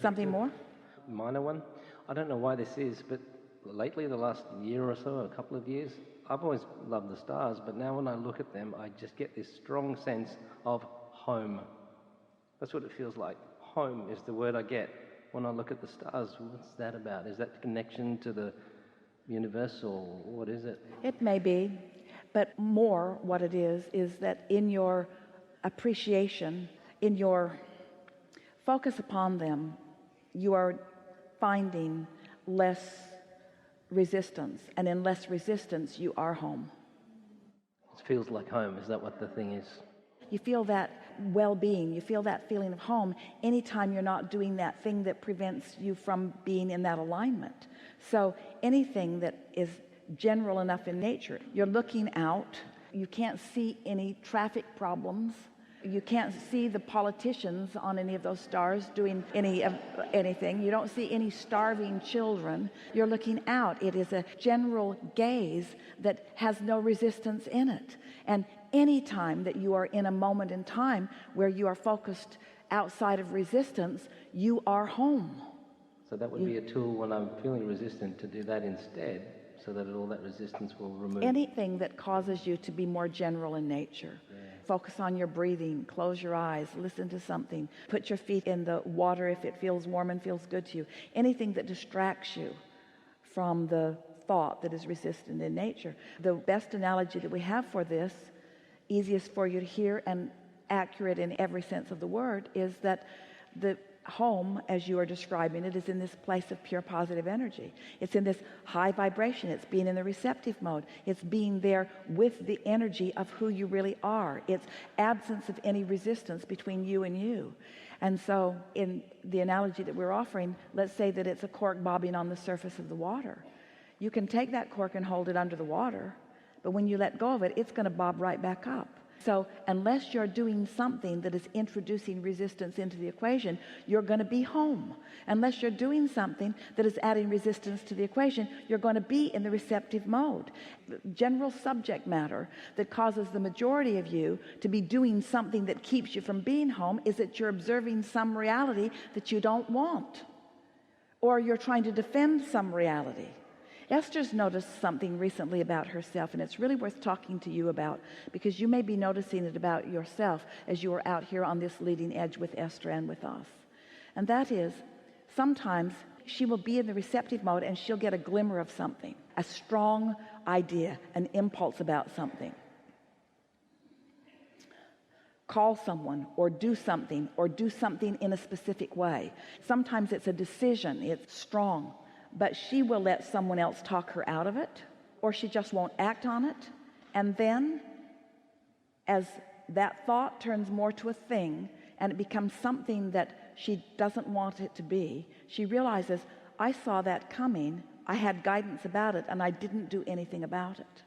Something more? Minor one. I don't know why this is, but lately, the last year or so, a couple of years, I've always loved the stars, but now when I look at them, I just get this strong sense of home. That's what it feels like. Home is the word I get when I look at the stars. What's that about? Is that connection to the universe, or what is it? It may be, but more what it is that in your appreciation, in your focus upon them, you are finding less resistance, and in less resistance you are home. It feels like home. Is that what the thing is? You feel that well-being, you feel that feeling of home anytime you're not doing that thing that prevents you from being in that alignment. So anything that is general enough in nature, you're looking out, you can't see any traffic problems, you can't see the politicians on any of those stars doing anything, you don't see any starving children. You're looking out. It is a general gaze that has no resistance in it. And any time that you are in a moment in time where you are focused outside of resistance, you are home. So that would be a tool when I'm feeling resistant to do that instead, so that all that resistance will remove. Anything that causes you to be more general in nature. Yeah. Focus on your breathing, close your eyes, listen to something, put your feet in the water if it feels warm and feels good to you. Anything that distracts you from the thought that is resistant in nature. The best analogy that we have for this, easiest for you to hear and accurate in every sense of the word, is that the home, as you are describing it, is in this place of pure positive energy. It's in this high vibration. It's being in the receptive mode. It's being there with the energy of who you really are. It's absence of any resistance between you and you. And so in the analogy that we're offering, let's say that it's a cork bobbing on the surface of the water. You can take that cork and hold it under the water, but when you let go of it, it's going to bob right back up. So unless you're doing something that is introducing resistance into the equation, you're going to be home. Unless you're doing something that is adding resistance to the equation, you're going to be in the receptive mode. General subject matter that causes the majority of you to be doing something that keeps you from being home is that you're observing some reality that you don't want, or you're trying to defend some reality. Esther's noticed something recently about herself, and it's really worth talking to you about, because you may be noticing it about yourself as you are out here on this leading edge with Esther and with us. And that is, sometimes she will be in the receptive mode and she'll get a glimmer of something, a strong idea, an impulse about something. Call someone or do something in a specific way. Sometimes it's a decision, it's strong. But she will let someone else talk her out of it, or she just won't act on it. And then as that thought turns more to a thing and it becomes something that she doesn't want it to be, she realizes, I saw that coming, I had guidance about it, and I didn't do anything about it.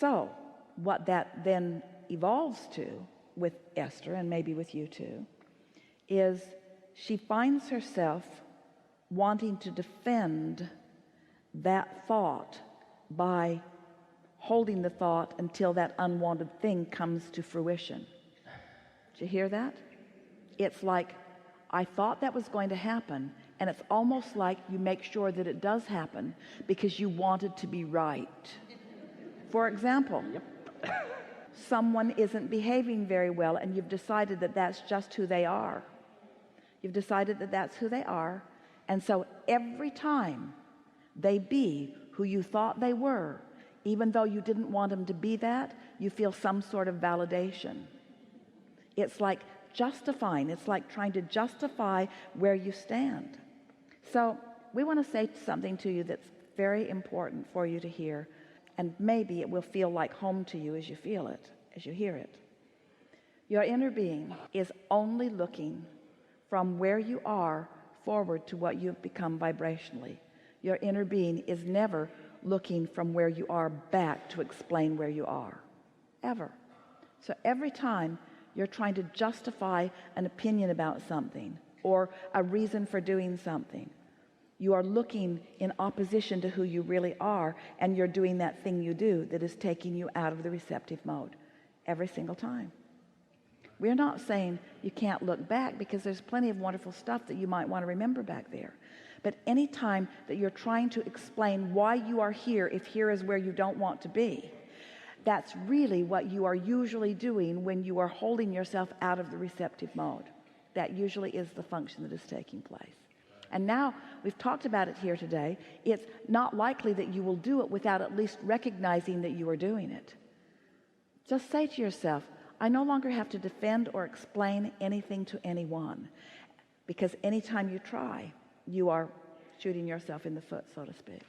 So what that then evolves to with Esther, and maybe with you too, is she finds herself wanting to defend that thought by holding the thought until that unwanted thing comes to fruition. Did you hear that? It's like, I thought that was going to happen, and it's almost like you make sure that it does happen because you wanted to be right. For example, someone isn't behaving very well, and you've decided that that's just who they are. You've decided that that's who they are. And so every time they be who you thought they were, even though you didn't want them to be that, you feel some sort of validation. It's like justifying. It's like trying to justify where you stand. So we want to say something to you that's very important for you to hear, and maybe it will feel like home to you as you feel it, as you hear it. Your inner being is only looking from where you are forward to what you've become vibrationally. Your inner being is never looking from where you are back to explain where you are, ever. So every time you're trying to justify an opinion about something or a reason for doing something, you are looking in opposition to who you really are, and you're doing that thing you do that is taking you out of the receptive mode every single time. We're not saying you can't look back, because there's plenty of wonderful stuff that you might want to remember back there. But anytime that you're trying to explain why you are here, if here is where you don't want to be, that's really what you are usually doing when you are holding yourself out of the receptive mode. That usually is the function that is taking place. And now we've talked about it here today. It's not likely that you will do it without at least recognizing that you are doing it. Just say to yourself, I no longer have to defend or explain anything to anyone, because anytime you try, you are shooting yourself in the foot, so to speak.